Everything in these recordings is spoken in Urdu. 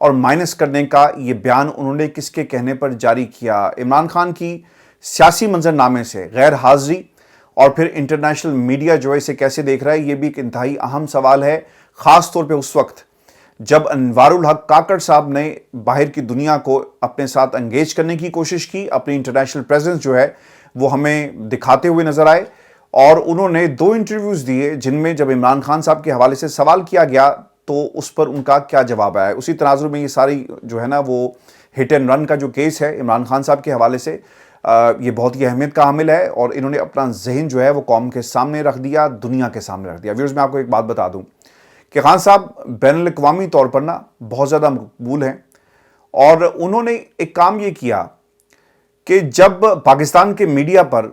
اور مائنس کرنے کا یہ بیان انہوں نے کس کے کہنے پر جاری کیا؟ عمران خان کی سیاسی منظرنامے سے غیر حاضری اور پھر انٹرنیشنل میڈیا جو ہے اسے کیسے دیکھ رہا ہے، یہ بھی ایک انتہائی اہم سوال ہے، خاص طور پہ اس وقت جب انوار الحق کاکڑ صاحب نے باہر کی دنیا کو اپنے ساتھ انگیج کرنے کی کوشش کی، اپنی انٹرنیشنل پریزنس جو ہے وہ ہمیں دکھاتے ہوئے نظر آئے، اور انہوں نے 2 انٹرویوز دیے جن میں جب عمران خان صاحب کے حوالے سے سوال کیا گیا تو اس پر ان کا کیا جواب آیا۔ اسی تناظر میں یہ ساری جو ہے نا وہ ہٹ اینڈ رن کا جو کیس ہے عمران خان صاحب کے حوالے سے، یہ بہت ہی اہمیت کا حامل ہے، اور انہوں نے اپنا ذہن جو ہے وہ قوم کے سامنے رکھ دیا، دنیا کے سامنے رکھ دیا۔ ویورز، میں آپ کو ایک بات بتا دوں کہ خان صاحب بین الاقوامی طور پر نا بہت زیادہ مقبول ہیں، اور انہوں نے ایک کام یہ کیا کہ جب پاکستان کے میڈیا پر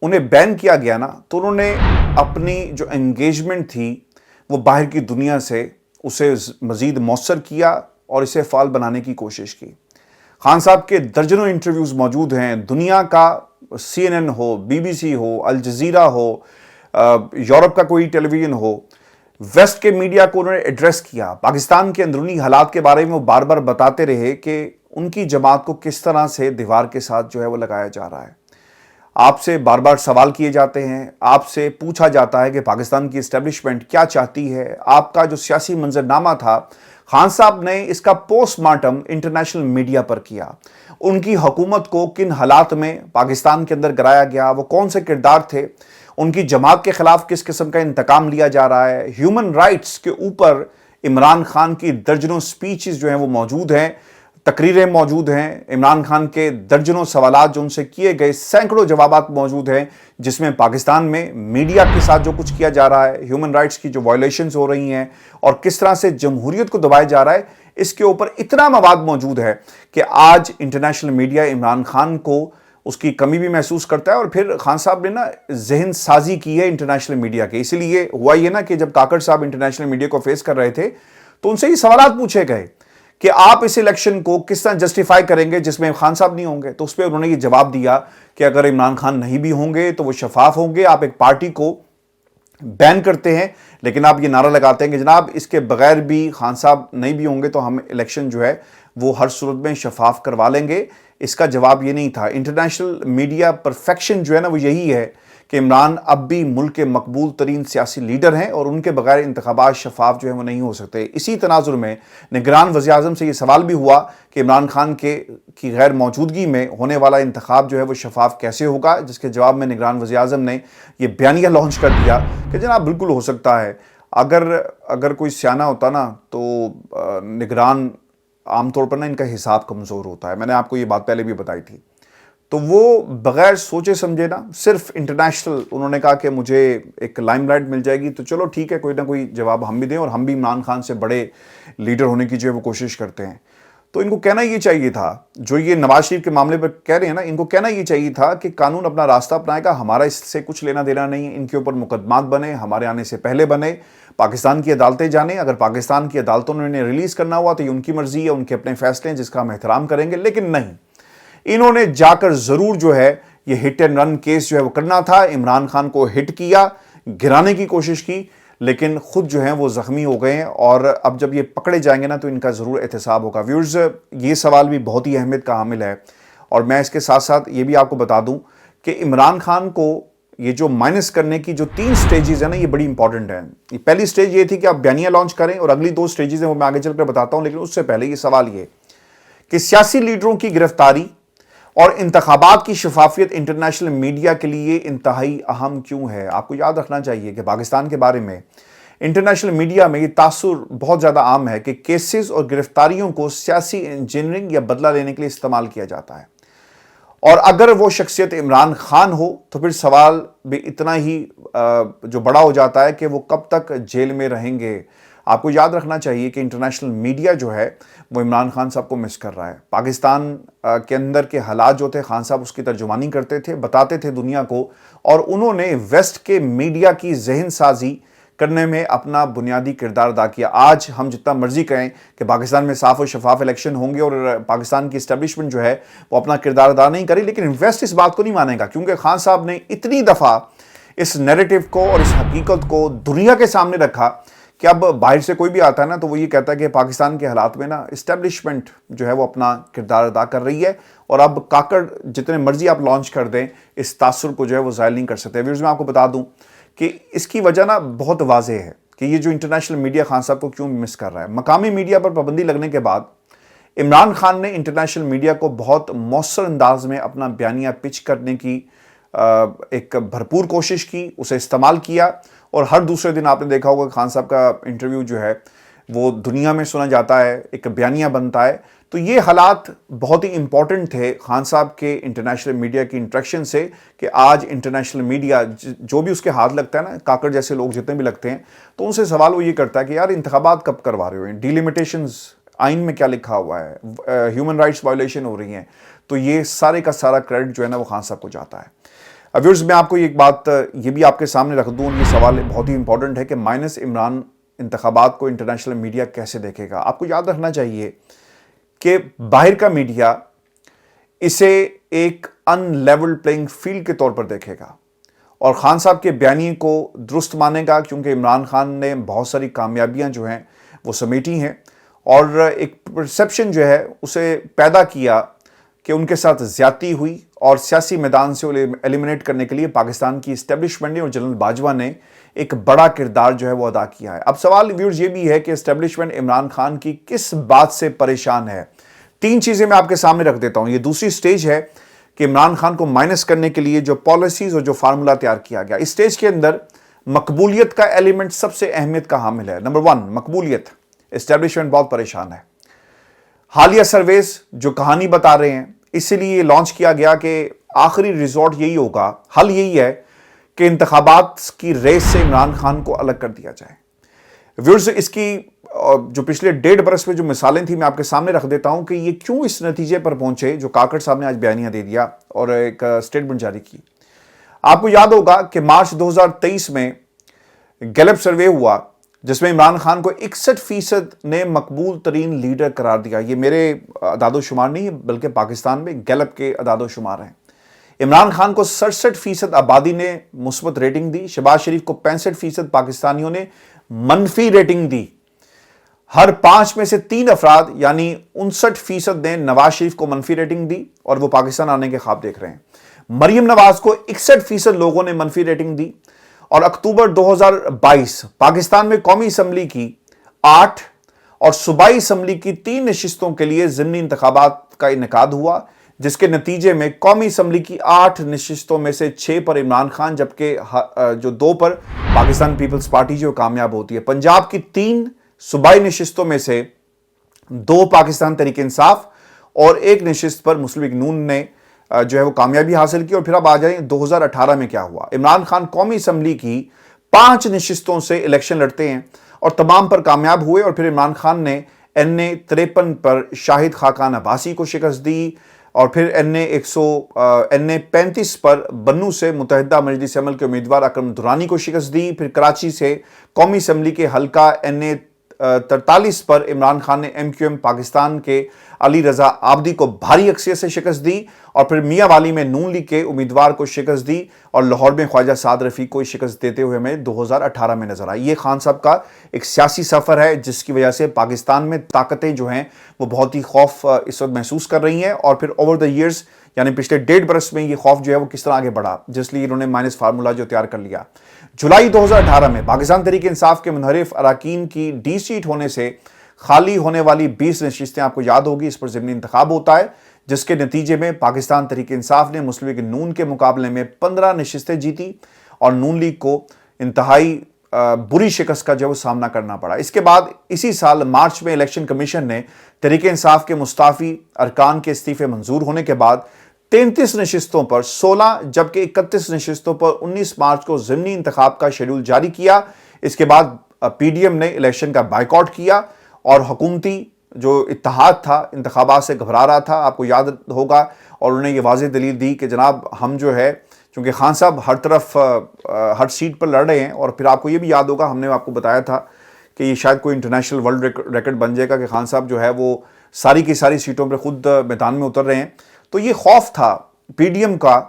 انہیں بین کیا گیا نا تو انہوں نے اپنی جو انگیجمنٹ تھی وہ باہر کی دنیا سے اسے مزید مؤثر کیا اور اسے فعال بنانے کی کوشش کی۔ خان صاحب کے درجنوں انٹرویوز موجود ہیں، دنیا کا CNN ہو، BBC ہو، الجزیرہ ہو، یورپ کا کوئی ٹیلی ویژن ہو، ویسٹ کے میڈیا کو انہوں نے ایڈریس کیا، پاکستان کے اندرونی حالات کے بارے میں وہ بار بار بتاتے رہے کہ ان کی جماعت کو کس طرح سے دیوار کے ساتھ جو ہے وہ لگایا جا رہا ہے۔ آپ سے بار بار سوال کیے جاتے ہیں، آپ سے پوچھا جاتا ہے کہ پاکستان کی اسٹیبلشمنٹ کیا چاہتی ہے۔ آپ کا جو سیاسی منظرنامہ تھا، خان صاحب نے اس کا پوسٹ مارٹم انٹرنیشنل میڈیا پر کیا، ان کی حکومت کو کن حالات میں پاکستان کے اندر گرایا گیا، وہ کون سے کردار تھے، ان کی جماعت کے خلاف کس قسم کا انتقام لیا جا رہا ہے۔ ہیومن رائٹس کے اوپر عمران خان کی درجنوں سپیچز جو ہیں وہ موجود ہیں، تقریریں موجود ہیں، عمران خان کے درجنوں سوالات جو ان سے کیے گئے، سینکڑوں جوابات موجود ہیں، جس میں پاکستان میں میڈیا کے ساتھ جو کچھ کیا جا رہا ہے، ہیومن رائٹس کی جو وائلیشنز ہو رہی ہیں اور کس طرح سے جمہوریت کو دبایا جا رہا ہے، اس کے اوپر اتنا مواد موجود ہے کہ آج انٹرنیشنل میڈیا عمران خان کو اس کی کمی بھی محسوس کرتا ہے، اور پھر خان صاحب نے نا ذہن سازی کی ہے انٹرنیشنل میڈیا کے۔ اسی لیے ہوا یہ نا کہ جب کاکڑ صاحب انٹرنیشنل میڈیا کو فیس کر رہے تھے تو ان سے یہ سوالات پوچھے گئے کہ آپ اس الیکشن کو کس طرح جسٹیفائی کریں گے جس میں خان صاحب نہیں ہوں گے، تو اس پہ انہوں نے یہ جواب دیا کہ اگر عمران خان نہیں بھی ہوں گے تو وہ شفاف ہوں گے۔ آپ ایک پارٹی کو بین کرتے ہیں لیکن آپ یہ نعرہ لگاتے ہیں کہ جناب اس کے بغیر بھی خان صاحب نہیں بھی ہوں گے تو ہم الیکشن جو ہے وہ ہر صورت میں شفاف کروا لیں گے۔ اس کا جواب یہ نہیں تھا۔ انٹرنیشنل میڈیا پرفیکشن جو ہے نا وہ یہی ہے کہ عمران اب بھی ملک کے مقبول ترین سیاسی لیڈر ہیں اور ان کے بغیر انتخابات شفاف جو ہیں وہ نہیں ہو سکتے۔ اسی تناظر میں نگران وزیر اعظم سے یہ سوال بھی ہوا کہ عمران خان کی غیر موجودگی میں ہونے والا انتخاب جو ہے وہ شفاف کیسے ہوگا، جس کے جواب میں نگران وزیر اعظم نے یہ بیانیہ لانچ کر دیا کہ جناب بالکل ہو سکتا ہے۔ اگر کوئی سیانہ ہوتا نا تو نگران عام طور پر نا ان کا حساب کمزور ہوتا ہے، میں نے آپ کو یہ بات پہلے بھی بتائی تھی، تو وہ بغیر سوچے سمجھے نا صرف انٹرنیشنل انہوں نے کہا کہ مجھے ایک لائم لائٹ مل جائے گی تو چلو ٹھیک ہے، کوئی نہ کوئی جواب ہم بھی دیں، اور ہم بھی عمران خان سے بڑے لیڈر ہونے کی جو ہے وہ کوشش کرتے ہیں۔ تو ان کو کہنا یہ چاہیے تھا، جو یہ نواز شریف کے معاملے پر کہہ رہے ہیں نا، ان کو کہنا یہ چاہیے تھا کہ قانون اپنا راستہ اپنائے گا، ہمارا اس سے کچھ لینا دینا نہیں ہے، ان کے اوپر مقدمات بنے، ہمارے آنے سے پہلے بنے، پاکستان کی عدالتیں جانیں، اگر پاکستان کی عدالتوں نے انہیں ریلیز کرنا ہوا تو یہ ان کی مرضی ہے، ان کے اپنے فیصلے ہیں جس کا ہم احترام کریں گے، لیکن نہیں، انہوں نے جا کر ضرور جو ہے یہ ہٹ اینڈ رن کیس جو ہے وہ کرنا تھا، عمران خان کو ہٹ کیا، گرانے کی کوشش کی، لیکن خود جو ہیں وہ زخمی ہو گئے ہیں، اور اب جب یہ پکڑے جائیں گے نا تو ان کا ضرور احتساب ہوگا۔ ویورز، یہ سوال بھی بہت ہی اہمیت کا حامل ہے، اور میں اس کے ساتھ ساتھ یہ بھی آپ کو بتا دوں کہ عمران خان کو یہ جو مائنس کرنے کی جو 3 سٹیجز ہیں نا یہ بڑی امپورٹنٹ ہیں۔ یہ پہلی سٹیج یہ تھی کہ آپ بیانیہ لانچ کریں، اور اگلی 2 سٹیجز ہیں وہ میں آگے چل کر بتاتا ہوں، لیکن اس سے پہلے یہ سوال یہ کہ سیاسی لیڈروں کی گرفتاری اور انتخابات کی شفافیت انٹرنیشنل میڈیا کے لیے انتہائی اہم کیوں ہے؟ آپ کو یاد رکھنا چاہیے کہ پاکستان کے بارے میں انٹرنیشنل میڈیا میں یہ تاثر بہت زیادہ عام ہے کہ کیسز اور گرفتاریوں کو سیاسی انجینئرنگ یا بدلہ لینے کے لیے استعمال کیا جاتا ہے، اور اگر وہ شخصیت عمران خان ہو تو پھر سوال بھی اتنا ہی جو بڑا ہو جاتا ہے کہ وہ کب تک جیل میں رہیں گے۔ آپ کو یاد رکھنا چاہیے کہ انٹرنیشنل میڈیا جو ہے وہ عمران خان صاحب کو مس کر رہا ہے۔ پاکستان کے اندر کے حالات جو تھے خان صاحب اس کی ترجمانی کرتے تھے، بتاتے تھے دنیا کو، اور انہوں نے ویسٹ کے میڈیا کی ذہن سازی کرنے میں اپنا بنیادی کردار ادا کیا۔ آج ہم جتنا مرضی کہیں کہ پاکستان میں صاف و شفاف الیکشن ہوں گے اور پاکستان کی اسٹیبلشمنٹ جو ہے وہ اپنا کردار ادا نہیں کرے، لیکن ویسٹ اس بات کو نہیں مانے گا، کیونکہ خان صاحب نے اتنی دفعہ اس نیریٹو کو اور اس حقیقت کو دنیا کے سامنے رکھا کہ اب باہر سے کوئی بھی آتا ہے نا تو وہ یہ کہتا ہے کہ پاکستان کے حالات میں نا اسٹیبلشمنٹ جو ہے وہ اپنا کردار ادا کر رہی ہے، اور اب کاکڑ جتنے مرضی آپ لانچ کر دیں اس تاثر کو جو ہے وہ زائل نہیں کر سکتے۔ ویورز میں آپ کو بتا دوں کہ اس کی وجہ نا بہت واضح ہے کہ یہ جو انٹرنیشنل میڈیا خان صاحب کو کیوں مس کر رہا ہے۔ مقامی میڈیا پر پابندی لگنے کے بعد عمران خان نے انٹرنیشنل میڈیا کو بہت مؤثر انداز میں اپنا بیانیہ پچ کرنے کی ایک بھرپور کوشش کی، اسے استعمال کیا، اور ہر دوسرے دن آپ نے دیکھا ہوگا خان صاحب کا انٹرویو جو ہے وہ دنیا میں سنا جاتا ہے، ایک بیانیہ بنتا ہے۔ تو یہ حالات بہت ہی امپورٹنٹ تھے خان صاحب کے انٹرنیشنل میڈیا کی انٹریکشن سے، کہ آج انٹرنیشنل میڈیا جو بھی اس کے ہاتھ لگتا ہے نا، کاکڑ جیسے لوگ جتنے بھی لگتے ہیں، تو ان سے سوال وہ یہ کرتا ہے کہ یار انتخابات کب کروا رہے ہو، ڈیلیمیٹیشنز آئین میں کیا لکھا ہوا ہے، ہیومن رائٹس وائلیشن ہو رہی ہیں۔ تو یہ سارے کا سارا کریڈٹ جو ہے نا وہ خان صاحب کو جاتا ہے۔ ویورز میں آپ کو ایک بات یہ بھی آپ کے سامنے رکھ دوں، یہ سوال بہت ہی امپورٹنٹ ہے کہ مائنس عمران انتخابات کو انٹرنیشنل میڈیا کیسے دیکھے گا۔ آپ کو یاد رکھنا چاہیے کہ باہر کا میڈیا اسے ایک ان لیول پلینگ فیلڈ کے طور پر دیکھے گا اور خان صاحب کے بیانیے کو درست مانے گا، کیونکہ عمران خان نے بہت ساری کامیابیاں جو ہیں وہ سمیٹی ہیں، اور ایک پرسیپشن جو ہے اسے پیدا کیا کہ ان کے ساتھ زیادتی ہوئی، اور سیاسی میدان سے ایلیمنیٹ کرنے کے لیے پاکستان کی اسٹیبلشمنٹ نے اور جنرل باجوہ نے ایک بڑا کردار جو ہے وہ ادا کیا ہے۔ اب سوال ویورز یہ بھی ہے کہ اسٹیبلشمنٹ عمران خان کی کس بات سے پریشان ہے۔ تین چیزیں میں آپ کے سامنے رکھ دیتا ہوں۔ یہ دوسری سٹیج ہے کہ عمران خان کو مائنس کرنے کے لیے جو پالیسیز اور جو فارمولا تیار کیا گیا، اس سٹیج کے اندر مقبولیت کا ایلیمنٹ سب سے اہمیت کا حامل ہے۔ نمبر 1 مقبولیت، اسٹیبلشمنٹ بہت پریشان ہے۔ حالیہ سرویز جو کہانی بتا رہے ہیں، اسی لیے یہ لانچ کیا گیا کہ آخری ریزورٹ یہی ہوگا، حل یہی ہے کہ انتخابات کی ریس سے عمران خان کو الگ کر دیا جائے۔ ویورز اس کی جو پچھلے 1.5 برس میں جو مثالیں تھیں میں آپ کے سامنے رکھ دیتا ہوں کہ یہ کیوں اس نتیجے پر پہنچے جو کاکڑ صاحب نے آج بیانیہ دے دیا اور ایک سٹیٹمنٹ جاری کی۔ آپ کو یاد ہوگا کہ مارچ 2023 میں گیلپ سروے ہوا جس میں عمران خان کو 61% نے مقبول ترین لیڈر قرار دیا۔ یہ میرے اعداد و شمار نہیں بلکہ پاکستان میں گیلپ کے اعداد و شمار ہیں۔ عمران خان کو 67% آبادی نے مثبت ریٹنگ دی، شہباز شریف کو 65% پاکستانیوں نے منفی ریٹنگ دی۔ ہر 5 میں سے 3 افراد یعنی 59% نے نواز شریف کو منفی ریٹنگ دی اور وہ پاکستان آنے کے خواب دیکھ رہے ہیں۔ مریم نواز کو 61% لوگوں نے منفی ریٹنگ دی، اور اکتوبر 2022 پاکستان میں قومی اسمبلی کی 8 اور صوبائی اسمبلی کی 3 نشستوں کے لیے ضمنی انتخابات کا انعقاد ہوا، جس کے نتیجے میں قومی اسمبلی کی 8 نشستوں میں سے 6 پر عمران خان، جبکہ جو 2 پر پاکستان پیپلز پارٹی جو کامیاب ہوتی ہے۔ پنجاب کی 3 صوبائی نشستوں میں سے 2 پاکستان تحریک انصاف اور 1 نشست پر مسلم لیگ نون نے جو ہے وہ کامیابی حاصل کی۔ اور پھر اب آ جائیں 2018 میں کیا ہوا۔ عمران خان قومی اسمبلی کی 5 نشستوں سے الیکشن لڑتے ہیں اور تمام پر کامیاب ہوئے، اور پھر عمران خان نے NA 53 پر شاہد خاقان عباسی کو شکست دی، اور پھر NA 35 پر بنو سے متحدہ مجلس عمل کے امیدوار اکرم درانی کو شکست دی۔ پھر کراچی سے قومی اسمبلی کے حلقہ NA 43 پر عمران خان نے MQM پاکستان کے علی رضا عابدی کو بھاری اکثریت سے شکست دی، اور پھر میاں والی میں نون لیگ کے امیدوار کو شکست دی، اور لاہور میں خواجہ سعد رفیق کو شکست دیتے ہوئے ہمیں 2018 میں نظر آئی۔ یہ خان صاحب کا ایک سیاسی سفر ہے جس کی وجہ سے پاکستان میں طاقتیں جو ہیں وہ بہت ہی خوف اس وقت محسوس کر رہی ہیں، اور پھر اوور دا ایئرز یعنی پچھلے 1.5 برس میں یہ خوف جو ہے وہ کس طرح آگے بڑھا، جس لیے انہوں نے مائنس فارمولا جو تیار کر لیا۔ جولائی 2018 میں پاکستان تحریک انصاف کے منحرف اراکین کی ڈی سیٹ ہونے سے خالی ہونے والی 20 نشستیں آپ کو یاد ہوگی، اس پر ضمنی انتخاب ہوتا ہے، جس کے نتیجے میں پاکستان تحریک انصاف نے مسلم لیگ نون کے مقابلے میں 15 نشستیں جیتی، اور نون لیگ کو انتہائی بری شکست کا جو وہ سامنا کرنا پڑا۔ اس کے بعد اسی سال مارچ میں الیکشن کمیشن نے تحریک انصاف کے مستعفی ارکان کے استعفے منظور ہونے کے بعد 33 نشستوں پر 16 جبکہ 31 نشستوں پر 19 مارچ کو ضمنی انتخاب کا شیڈول جاری کیا۔ اس کے بعد PDM نے الیکشن کا بائیکاٹ کیا، اور حکومتی جو اتحاد تھا انتخابات سے گھبرا رہا تھا، آپ کو یاد ہوگا، اور انہوں نے یہ واضح دلیل دی کہ جناب ہم جو ہے چونکہ خان صاحب ہر طرف ہر سیٹ پر لڑ رہے ہیں، اور پھر آپ کو یہ بھی یاد ہوگا ہم نے آپ کو بتایا تھا کہ یہ شاید کوئی انٹرنیشنل ورلڈ ریکارڈ بن جائے گا کہ خان صاحب جو ہے وہ ساری کی ساری سیٹوں پر خود میدان میں اتر رہے ہیں۔ تو یہ خوف تھا PDM کا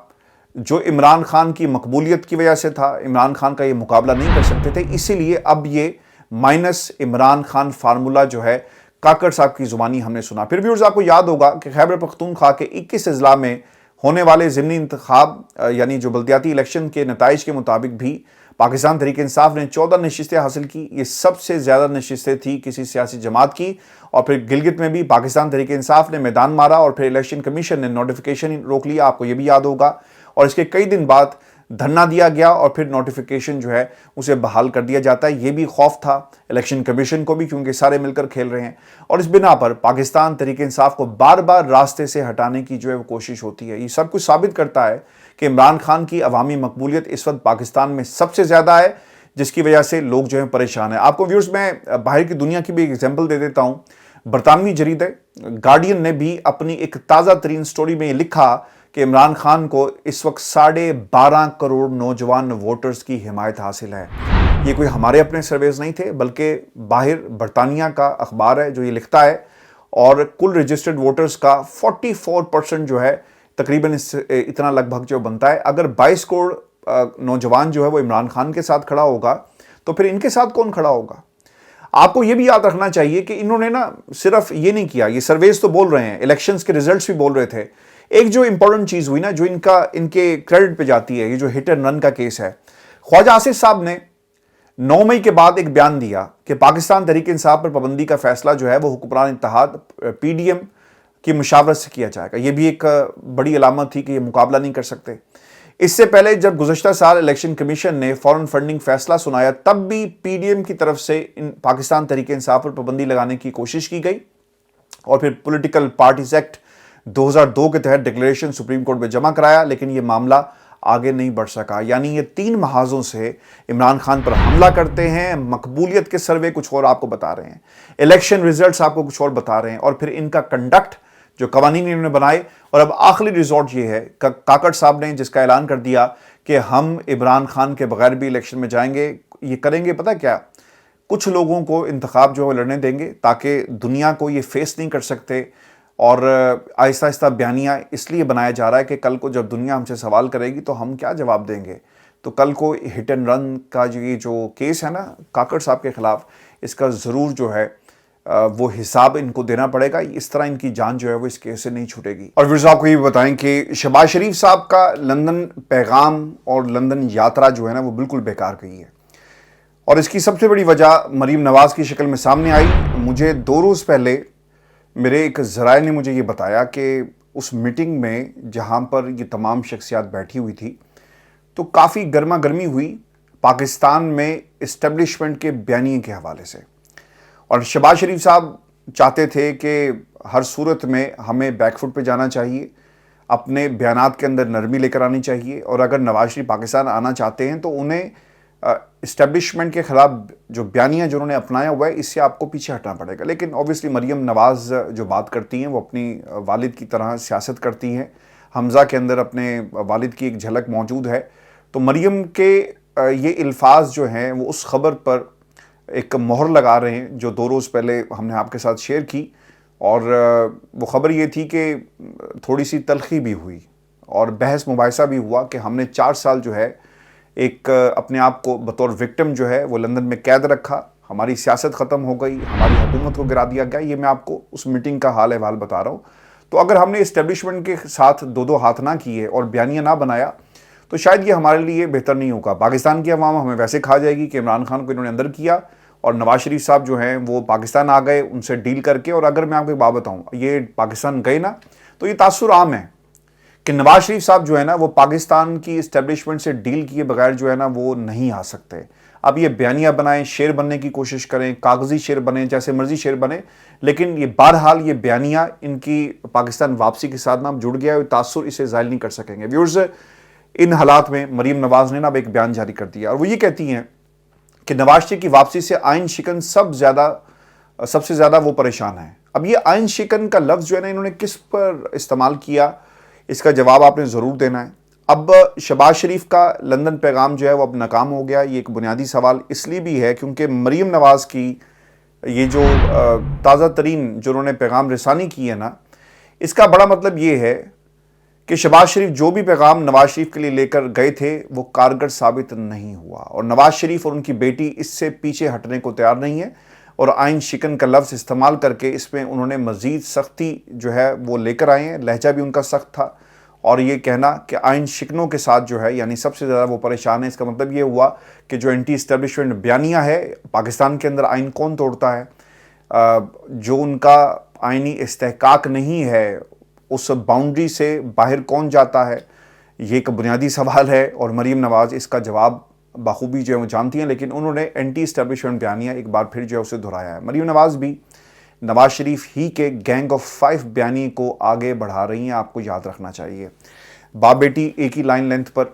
جو عمران خان کی مقبولیت کی وجہ سے تھا، عمران خان کا یہ مقابلہ نہیں کر سکتے تھے، اسی لیے اب یہ مائنس عمران خان فارمولا جو ہے کاکڑ صاحب کی زبانی ہم نے سنا۔ پھر ویورز آپ کو یاد ہوگا کہ خیبر پختونخوا کے 21 اضلاع میں ہونے والے ضمنی انتخاب یعنی جو بلدیاتی الیکشن کے نتائج کے مطابق بھی پاکستان تحریک انصاف نے 14 نشستیں حاصل کی۔ یہ سب سے زیادہ نشستیں تھی کسی سیاسی جماعت کی۔ اور پھر گلگت میں بھی پاکستان تحریک انصاف نے میدان مارا اور پھر الیکشن کمیشن نے نوٹیفیکیشن روک لیا، آپ کو یہ بھی یاد ہوگا، اور اس کے کئی دن بعد دھرنا دیا گیا اور پھر نوٹیفیکیشن جو ہے اسے بحال کر دیا جاتا ہے۔ یہ بھی خوف تھا الیکشن کمیشن کو بھی، کیونکہ سارے مل کر کھیل رہے ہیں، اور اس بنا پر پاکستان تحریک انصاف کو بار بار راستے سے ہٹانے کی جو ہے وہ کوشش ہوتی ہے۔ یہ سب کچھ ثابت کرتا ہے کہ عمران خان کی عوامی مقبولیت اس وقت پاکستان میں سب سے زیادہ ہے، جس کی وجہ سے لوگ جو ہیں پریشان ہیں۔ آپ کو ویورز میں باہر کی دنیا کی بھی ایک ایگزامپل دے دیتا ہوں۔ برطانوی جریدے گارڈین نے بھی اپنی ایک تازہ ترین سٹوری میں یہ لکھا کہ عمران خان کو اس وقت 12.5 کروڑ نوجوان ووٹرز کی حمایت حاصل ہے۔ یہ کوئی ہمارے اپنے سرویز نہیں تھے، بلکہ باہر برطانیہ کا اخبار ہے جو یہ لکھتا ہے، اور کل رجسٹرڈ ووٹرز کا 44% جو ہے تقریباً اتنا لگ بھگ جو بنتا ہے۔ اگر 22 کروڑ نوجوان جو ہے وہ عمران خان کے ساتھ کھڑا ہوگا تو پھر ان کے ساتھ کون کھڑا ہوگا؟ آپ کو یہ بھی یاد رکھنا چاہیے کہ انہوں نے نا صرف یہ نہیں کیا، یہ سرویز تو بول رہے ہیں، الیکشنز کے ریزلٹس بھی بول رہے تھے۔ ایک جو امپورٹنٹ چیز ہوئی نا، جو ان کے کریڈٹ پہ جاتی ہے، یہ جو ہٹ اینڈ رن کا کیس ہے، خواجہ آصف صاحب نے 9 مئی کے بعد ایک بیان دیا کہ پاکستان تحریک انصاف پر پابندی کا فیصلہ جو ہے وہ حکمران اتحاد PDM کی مشاورت سے کیا جائے گا۔ یہ بھی ایک بڑی علامت تھی کہ یہ مقابلہ نہیں کر سکتے۔ اس سے پہلے جب گزشتہ سال الیکشن کمیشن نے فورن فنڈنگ فیصلہ سنایا، تب بھی PDM کی طرف سے پاکستان تحریک انصاف پر پابندی لگانے کی کوشش کی گئی، اور پھر پولیٹیکل پارٹیز ایکٹ 2002 کے تحت ڈکلیریشن سپریم کورٹ میں جمع کرایا، لیکن یہ معاملہ آگے نہیں بڑھ سکا۔ یعنی یہ 3 محاذوں سے عمران خان پر حملہ کرتے ہیں، مقبولیت کے سروے کچھ اور آپ کو بتا رہے ہیں، الیکشن ریزلٹس آپ کو کچھ اور بتا رہے ہیں، اور پھر ان کا کنڈکٹ جو قوانین انہوں نے بنائے، اور اب آخری ریزورٹ یہ ہے کاکڑ صاحب نے جس کا اعلان کر دیا کہ ہم عمران خان کے بغیر بھی الیکشن میں جائیں گے۔ یہ کریں گے پتہ کیا؟ کچھ لوگوں کو انتخاب جو ہے لڑنے دیں گے تاکہ دنیا کو یہ فیس نہیں کر سکتے، اور آہستہ آہستہ بیانیہ اس لیے بنایا جا رہا ہے کہ کل کو جب دنیا ہم سے سوال کرے گی تو ہم کیا جواب دیں گے۔ تو کل کو ہٹ اینڈ رن کا جو کیس ہے نا کاکڑ صاحب کے خلاف، اس کا ضرور جو ہے وہ حساب ان کو دینا پڑے گا۔ اس طرح ان کی جان جو ہے وہ اس کیس سے نہیں چھوٹے گی۔ اور ویورز آپ کو یہ بھی بتائیں کہ شہباز شریف صاحب کا لندن پیغام اور لندن یاترا جو ہے نا وہ بالکل بیکار گئی ہے، اور اس کی سب سے بڑی وجہ مریم نواز کی شکل میں سامنے آئی۔ مجھے 2 روز پہلے میرے ایک ذرائع نے مجھے یہ بتایا کہ اس میٹنگ میں جہاں پر یہ تمام شخصیات بیٹھی ہوئی تھی تو کافی گرما گرمی ہوئی پاکستان میں اسٹیبلشمنٹ کے بیانیے کے حوالے سے، اور شہباز شریف صاحب چاہتے تھے کہ ہر صورت میں ہمیں بیک فٹ پہ جانا چاہیے، اپنے بیانات کے اندر نرمی لے کر آنی چاہیے، اور اگر نواز شریف پاکستان آنا چاہتے ہیں تو انہیں اسٹیبلشمنٹ کے خلاف جو بیانیہ جو انہوں نے اپنایا ہوا ہے اس سے آپ کو پیچھے ہٹنا پڑے گا۔ لیکن اوبیسلی مریم نواز جو بات کرتی ہیں وہ اپنی والد کی طرح سیاست کرتی ہیں، حمزہ کے اندر اپنے والد کی ایک جھلک موجود ہے، تو مریم کے یہ الفاظ جو ہیں وہ اس خبر پر ایک مہر لگا رہے ہیں جو 2 روز پہلے ہم نے آپ کے ساتھ شیئر کی، اور وہ خبر یہ تھی کہ تھوڑی سی تلخی بھی ہوئی اور بحث مباحثہ بھی ہوا کہ ہم نے 4 سال جو ہے ایک اپنے آپ کو بطور وکٹم جو ہے وہ لندن میں قید رکھا، ہماری سیاست ختم ہو گئی، ہماری حکومت کو گرا دیا گیا۔ یہ میں آپ کو اس میٹنگ کا حال احوال بتا رہا ہوں۔ تو اگر ہم نے اسٹیبلشمنٹ کے ساتھ 2 ہاتھ نہ کیے اور بیانیہ نہ بنایا تو شاید یہ ہمارے لیے بہتر نہیں ہوگا۔ پاکستان کی عوام ہمیں ویسے کھا جائے گی کہ عمران خان کو انہوں نے اندر کیا، اور نواز شریف صاحب جو ہیں وہ پاکستان آ گئے ان سے ڈیل کر کے۔ اور اگر میں آپ کو ایک بات بتاؤں، یہ پاکستان گئے نا تو یہ تاثر عام ہے کہ نواز شریف صاحب جو ہے نا وہ پاکستان کی اسٹیبلشمنٹ سے ڈیل کیے بغیر جو ہے نا وہ نہیں آ سکتے۔ اب یہ بیانیہ بنائیں، شیر بننے کی کوشش کریں، کاغذی شیر بنیں، جیسے مرضی شیر بنیں، لیکن یہ بہرحال یہ بیانیہ ان کی پاکستان واپسی کے ساتھ نام جڑ گیا ہے، تاثر اسے ظاہر نہیں کر سکیں گے۔ ویورز، ان حالات میں مریم نواز نے نا اب ایک بیان جاری کر دیا، اور وہ یہ کہتی ہیں کہ نواز شریف کی واپسی سے آئین شکن سب سے زیادہ وہ پریشان ہیں۔ اب یہ آئین شکن کا لفظ جو ہے نا انہوں نے کس پر استعمال کیا، اس کا جواب آپ نے ضرور دینا ہے۔ اب شہباز شریف کا لندن پیغام جو ہے وہ اب ناکام ہو گیا۔ یہ ایک بنیادی سوال اس لیے بھی ہے کیونکہ مریم نواز کی یہ جو تازہ ترین جو انہوں نے پیغام رسانی کی ہے نا، اس کا بڑا مطلب یہ ہے کہ شہباز شریف جو بھی پیغام نواز شریف کے لیے لے کر گئے تھے وہ کارگر ثابت نہیں ہوا، اور نواز شریف اور ان کی بیٹی اس سے پیچھے ہٹنے کو تیار نہیں ہے، اور آئین شکن کا لفظ استعمال کر کے اس میں انہوں نے مزید سختی جو ہے وہ لے کر آئے ہیں۔ لہجہ بھی ان کا سخت تھا، اور یہ کہنا کہ آئین شکنوں کے ساتھ جو ہے یعنی سب سے زیادہ وہ پریشان ہے، اس کا مطلب یہ ہوا کہ جو اینٹی اسٹیبلشمنٹ بیانیہ ہے، پاکستان کے اندر آئین کون توڑتا ہے، جو ان کا آئینی استحقاق نہیں ہے اس باؤنڈری سے باہر کون جاتا ہے، یہ ایک بنیادی سوال ہے، اور مریم نواز اس کا جواب بخوبی جو ہے وہ جانتی ہیں، لیکن انہوں نے اینٹی اسٹیبلشمنٹ بیانیہ ایک بار پھر جو ہے اسے دہرایا ہے۔ مریم نواز بھی نواز شریف ہی کے گینگ آف 5 بیانیے کو آگے بڑھا رہی ہیں، آپ کو یاد رکھنا چاہیے۔ باپ بیٹی ایک ہی لائن لینتھ پر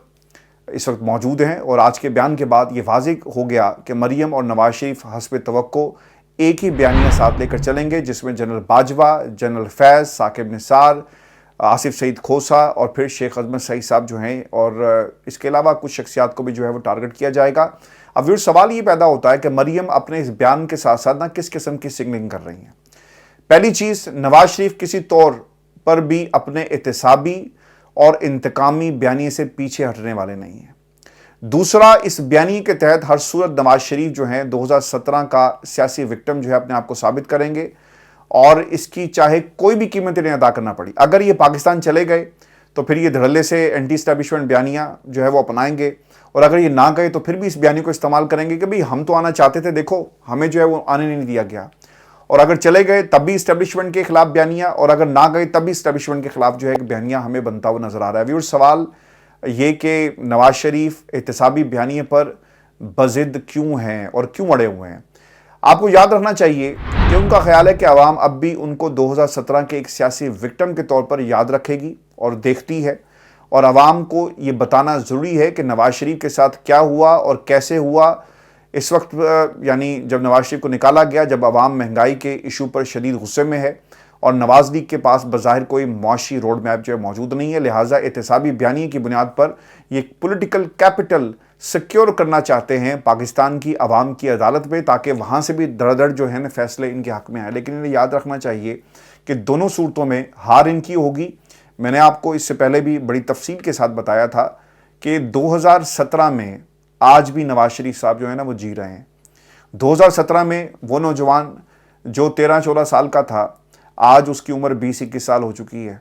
اس وقت موجود ہیں، اور آج کے بیان کے بعد یہ واضح ہو گیا کہ مریم اور نواز شریف حسب توقع ایک ہی بیانیہ ساتھ لے کر چلیں گے، جس میں جنرل باجوہ، جنرل فیض، ثاقب نثار، آصف سعید کھوسا اور پھر شیخ عظمت سعید صاحب جو ہیں، اور اس کے علاوہ کچھ شخصیات کو بھی جو ہے وہ ٹارگٹ کیا جائے گا۔ اب سوال یہ پیدا ہوتا ہے کہ مریم اپنے اس بیان کے ساتھ ساتھ کس قسم کی سگنلنگ کر رہی ہیں۔ پہلی چیز، نواز شریف کسی طور پر بھی اپنے احتسابی اور انتقامی بیانیے سے پیچھے ہٹنے والے نہیں ہیں۔ دوسرا، اس بیانیے کے تحت ہر صورت نواز شریف جو ہیں 2017 کا سیاسی وکٹم جو ہے اپنے آپ کو ثابت کریں گے، اور اس کی چاہے کوئی بھی قیمت انہیں ادا کرنا پڑی۔ اگر یہ پاکستان چلے گئے تو پھر یہ دھڑلے سے اینٹی اسٹیبلشمنٹ بیانیہ جو ہے وہ اپنائیں گے، اور اگر یہ نہ گئے تو پھر بھی اس بیانیے کو استعمال کریں گے کہ بھئی ہم تو آنا چاہتے تھے، دیکھو ہمیں جو ہے وہ آنے نہیں دیا گیا، اور اگر چلے گئے تب بھی اسٹیبلشمنٹ کے خلاف بیانیہ، اور اگر نہ گئے تب بھی اسٹیبلشمنٹ کے خلاف جو ہے ایک بیانیہ ہمیں بنتا ہوا نظر آ رہا ہے۔ ویور سوال یہ کہ نواز شریف احتسابی بیانیے پر بضد کیوں ہیں اور کیوں اڑے ہوئے ہیں؟ آپ کو یاد رکھنا چاہیے کہ ان کا خیال ہے کہ عوام اب بھی ان کو 2017 کے ایک سیاسی وکٹم کے طور پر یاد رکھے گی اور دیکھتی ہے، اور عوام کو یہ بتانا ضروری ہے کہ نواز شریف کے ساتھ کیا ہوا اور کیسے ہوا۔ اس وقت یعنی جب نواز شریف کو نکالا گیا، جب عوام مہنگائی کے ایشو پر شدید غصے میں ہے، اور نواز لیگ کے پاس بظاہر کوئی معاشی روڈ میپ جو ہے موجود نہیں ہے، لہٰذا احتسابی بیانیے کی بنیاد پر یہ پولیٹیکل کیپٹل سیکیور کرنا چاہتے ہیں پاکستان کی عوام کی عدالت میں، تاکہ وہاں سے بھی دڑ دڑ جو ہے نا فیصلے ان کے حق میں آئے۔ لیکن انہیں یاد رکھنا چاہیے کہ دونوں صورتوں میں ہار ان کی ہوگی۔ میں نے آپ کو اس سے پہلے بھی بڑی تفصیل کے ساتھ بتایا تھا کہ 2017 میں آج بھی نواز شریف صاحب جو ہے نا وہ جی رہے ہیں۔ 2017 میں وہ نوجوان جو 13-14 سال کا تھا، آج اس کی عمر 20-21 سال ہو چکی ہے۔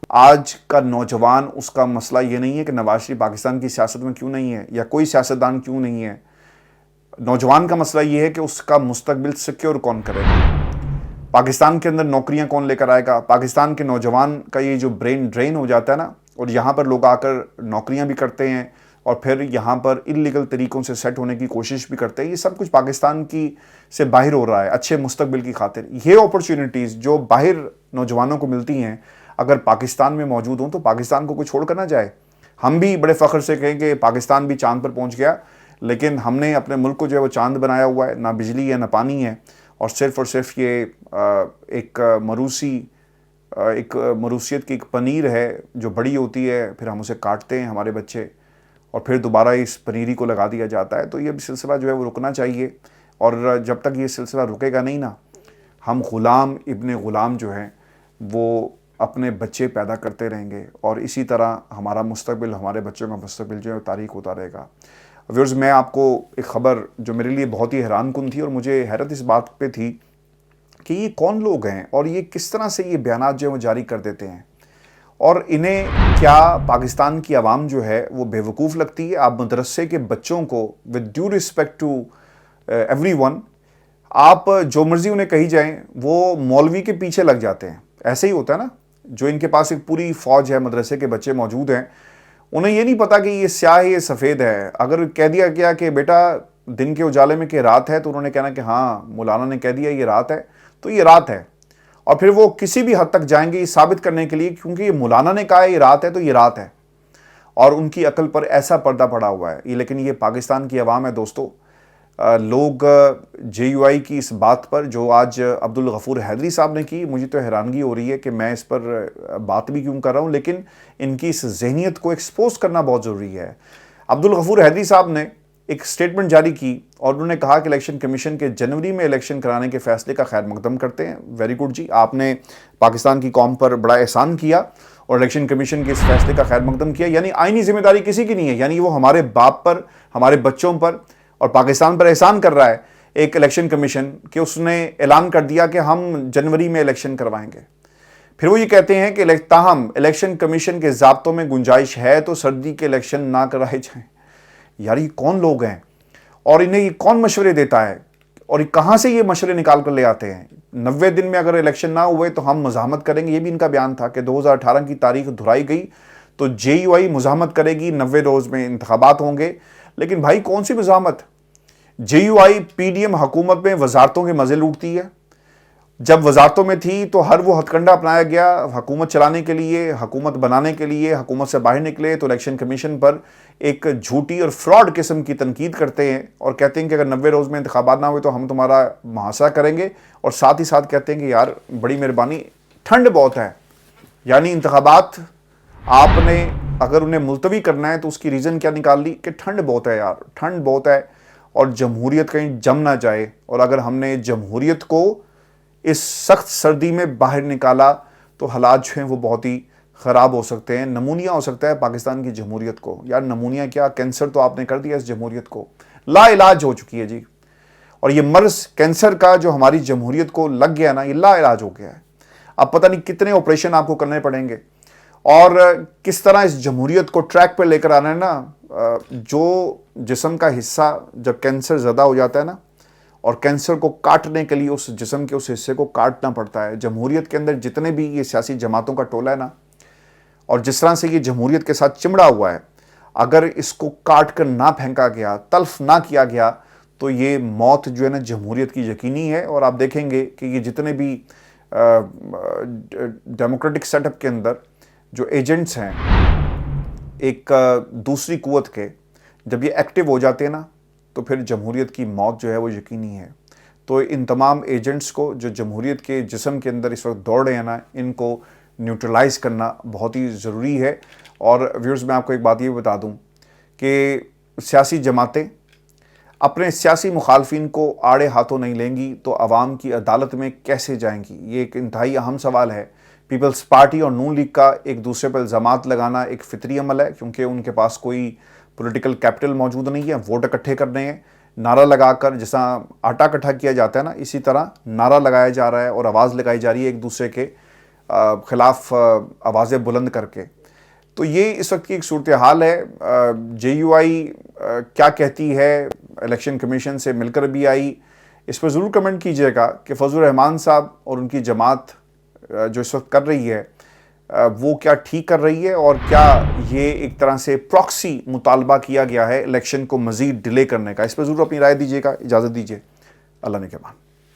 آج کا نوجوان، اس کا مسئلہ یہ نہیں ہے کہ نواز شریف پاکستان کی سیاست میں کیوں نہیں ہے یا کوئی سیاستدان کیوں نہیں ہے۔ نوجوان کا مسئلہ یہ ہے کہ اس کا مستقبل سیکیور کون کرے گا، پاکستان کے اندر نوکریاں کون لے کر آئے گا۔ پاکستان کے نوجوان کا یہ جو برین ڈرین ہو جاتا ہے نا، اور یہاں پر لوگ آ کر نوکریاں بھی کرتے ہیں اور پھر یہاں پر انلیگل طریقوں سے سیٹ ہونے کی کوشش بھی کرتے ہیں، یہ سب کچھ پاکستان کی سے باہر ہو رہا ہے اچھے مستقبل کی خاطر۔ یہ اپرچونٹیز جو باہر نوجوانوں کو ملتی ہیں، اگر پاکستان میں موجود ہوں تو پاکستان کو کوئی چھوڑ کر نہ جائے۔ ہم بھی بڑے فخر سے کہیں کہ پاکستان بھی چاند پر پہنچ گیا، لیکن ہم نے اپنے ملک کو جو ہے وہ چاند بنایا ہوا ہے، نہ بجلی ہے نہ پانی ہے، اور صرف یہ ایک مروثیت کی ایک پنیر ہے جو بڑی ہوتی ہے، پھر ہم اسے کاٹتے ہیں ہمارے بچے، اور پھر دوبارہ اس پنیری کو لگا دیا جاتا ہے۔ تو یہ سلسلہ جو ہے وہ رکنا چاہیے، اور جب تک یہ سلسلہ رکے گا نہیں نا، ہم غلام ابن غلام جو ہیں وہ اپنے بچے پیدا کرتے رہیں گے، اور اسی طرح ہمارا مستقبل، ہمارے بچوں کا مستقبل جو ہے تاریک ہوتا رہے گا۔ ویورز، میں آپ کو ایک خبر جو میرے لیے بہت ہی حیران کن تھی، اور مجھے حیرت اس بات پہ تھی کہ یہ کون لوگ ہیں اور یہ کس طرح سے یہ بیانات جو ہے وہ جاری کر دیتے ہیں، اور انہیں کیا پاکستان کی عوام جو ہے وہ بے وقوف لگتی ہے؟ آپ مدرسے کے بچوں کو with due respect to everyone, آپ جو مرضی انہیں کہی جائیں وہ مولوی کے پیچھے لگ جاتے ہیں۔ ایسے ہی ہوتا ہے نا، جو ان کے پاس ایک پوری فوج ہے، مدرسے کے بچے موجود ہیں، انہیں یہ نہیں پتا کہ یہ سیاہ ہے یہ سفید ہے۔ اگر کہہ دیا گیا کہ بیٹا دن کے اجالے میں کہ رات ہے، تو انہوں نے کہنا کہ ہاں مولانا نے کہہ دیا یہ رات ہے تو یہ رات ہے، اور پھر وہ کسی بھی حد تک جائیں گے یہ ثابت کرنے کے لیے، کیونکہ یہ مولانا نے کہا ہے یہ رات ہے تو یہ رات ہے، اور ان کی عقل پر ایسا پردہ پڑا ہوا ہے۔ لیکن یہ پاکستان کی عوام ہے دوستو۔ لوگ جے یو آئی کی اس بات پر جو آج عبدالغفور حیدری صاحب نے کی، مجھے تو حیرانگی ہو رہی ہے کہ میں اس پر بات بھی کیوں کر رہا ہوں، لیکن ان کی اس ذہنیت کو ایکسپوز کرنا بہت ضروری ہے۔ عبدالغفور حیدری صاحب نے ایک سٹیٹمنٹ جاری کی اور انہوں نے کہا کہ الیکشن کمیشن کے جنوری میں الیکشن کرانے کے فیصلے کا خیر مقدم کرتے ہیں. ویری گڈ جی, آپ نے پاکستان کی قوم پر بڑا احسان کیا اور الیکشن کمیشن کے اس فیصلے کا خیر مقدم کیا. یعنی آئینی ذمہ داری کسی کی نہیں ہے, یعنی وہ ہمارے باپ پر, ہمارے بچوں پر اور پاکستان پر احسان کر رہا ہے ایک الیکشن کمیشن کہ اس نے اعلان کر دیا کہ ہم جنوری میں الیکشن کروائیں گے. پھر وہ یہ کہتے ہیں کہ تاہم الیکشن کمیشن کے ضابطوں میں گنجائش ہے تو سردی کے الیکشن نہ کرائے جائیں. یار یہ کون لوگ ہیں اور انہیں یہ کون مشورے دیتا ہے اور کہاں سے یہ مشورے نکال کر لے آتے ہیں؟ 90 دن میں اگر الیکشن نہ ہوئے تو ہم مزاحمت کریں گے, یہ بھی ان کا بیان تھا کہ 2018 کی تاریخ دہرائی گئی تو جے یو آئی مزاحمت کرے گی, 90 روز میں انتخابات ہوں گے. لیکن بھائی کون سی مزاحمت؟ J U I P D M حکومت میں وزارتوں کے مزے لوٹتی ہے. جب وزارتوں میں تھی تو ہر وہ ہتھ کنڈا اپنایا گیا حکومت چلانے کے لیے, حکومت بنانے کے لیے, حکومت سے باہر نکلے تو الیکشن کمیشن پر ایک جھوٹی اور فراڈ قسم کی تنقید کرتے ہیں اور کہتے ہیں کہ اگر 90 روز میں انتخابات نہ ہوئے تو ہم تمہارا محاصرہ کریں گے, اور ساتھ ہی ساتھ کہتے ہیں کہ یار بڑی مہربانی ٹھنڈ بہت ہے. یعنی انتخابات آپ نے اگر انہیں ملتوی کرنا ہے تو اس کی ریزن کیا نکال لی کہ ٹھنڈ بہت ہے یار, ٹھنڈ بہت ہے اور جمہوریت کہیں جم نہ جائے. اور اگر ہم نے جمہوریت کو اس سخت سردی میں باہر نکالا تو حالات جو ہیں وہ بہت ہی خراب ہو سکتے ہیں, نمونیا ہو سکتا ہے پاکستان کی جمہوریت کو. یار نمونیا کیا, کینسر تو آپ نے کر دیا اس جمہوریت کو, لا علاج ہو چکی ہے جی. اور یہ مرض کینسر کا جو ہماری جمہوریت کو لگ گیا نا, یہ لا علاج ہو گیا ہے. اب پتہ نہیں کتنے آپریشن آپ کو کرنے پڑیں گے اور کس طرح اس جمہوریت کو ٹریک پہ لے کر آنا ہے نا. جو جسم کا حصہ جب کینسر زدہ ہو جاتا ہے نا, اور کینسر کو کاٹنے کے لیے اس جسم کے اس حصے کو کاٹنا پڑتا ہے. جمہوریت کے اندر جتنے بھی یہ سیاسی جماعتوں کا ٹولہ ہے نا, اور جس طرح سے یہ جمہوریت کے ساتھ چمڑا ہوا ہے, اگر اس کو کاٹ کر نہ پھینکا گیا, تلف نہ کیا گیا تو یہ موت جو ہے نا جمہوریت کی یقینی ہے. اور آپ دیکھیں گے کہ یہ جتنے بھی ڈیموکریٹک سیٹ اپ کے اندر جو ایجنٹس ہیں ایک دوسری قوت کے, جب یہ ایکٹیو ہو جاتے ہیں نا تو پھر جمہوریت کی موت جو ہے وہ یقینی ہے. تو ان تمام ایجنٹس کو جو جمہوریت کے جسم کے اندر اس وقت دوڑ رہے ہیں نا, ان کو نیوٹرلائز کرنا بہت ہی ضروری ہے. اور ویورز میں آپ کو ایک بات یہ بتا دوں کہ سیاسی جماعتیں اپنے سیاسی مخالفین کو آڑے ہاتھوں نہیں لیں گی تو عوام کی عدالت میں کیسے جائیں گی؟ یہ ایک انتہائی اہم سوال ہے. پیپلز پارٹی اور نون لیگ کا ایک دوسرے پر الزامات لگانا ایک فطری عمل ہے, کیونکہ ان کے پاس کوئی پولیٹیکل کیپٹل موجود نہیں ہے. ووٹ اکٹھے کرنے ہیں, نعرہ لگا کر جیسا آٹا اکٹھا کیا جاتا ہے نا, اسی طرح نعرہ لگایا جا رہا ہے اور آواز لگائی جا رہی ہے ایک دوسرے کے خلاف آوازیں بلند کر کے. تو یہ اس وقت کی ایک صورتحال ہے. جے یو آئی کیا کہتی ہے, الیکشن کمیشن سے مل کر بھی آئی, اس پر ضرور کمنٹ کیجئے گا کہ فضل الرحمان صاحب اور ان کی جماعت جو اس وقت کر رہی ہے وہ کیا ٹھیک کر رہی ہے, اور کیا یہ ایک طرح سے پراکسی مطالبہ کیا گیا ہے الیکشن کو مزید ڈیلے کرنے کا. اس پر ضرور اپنی رائے دیجیے گا. اجازت دیجیے, اللہ نگہبان.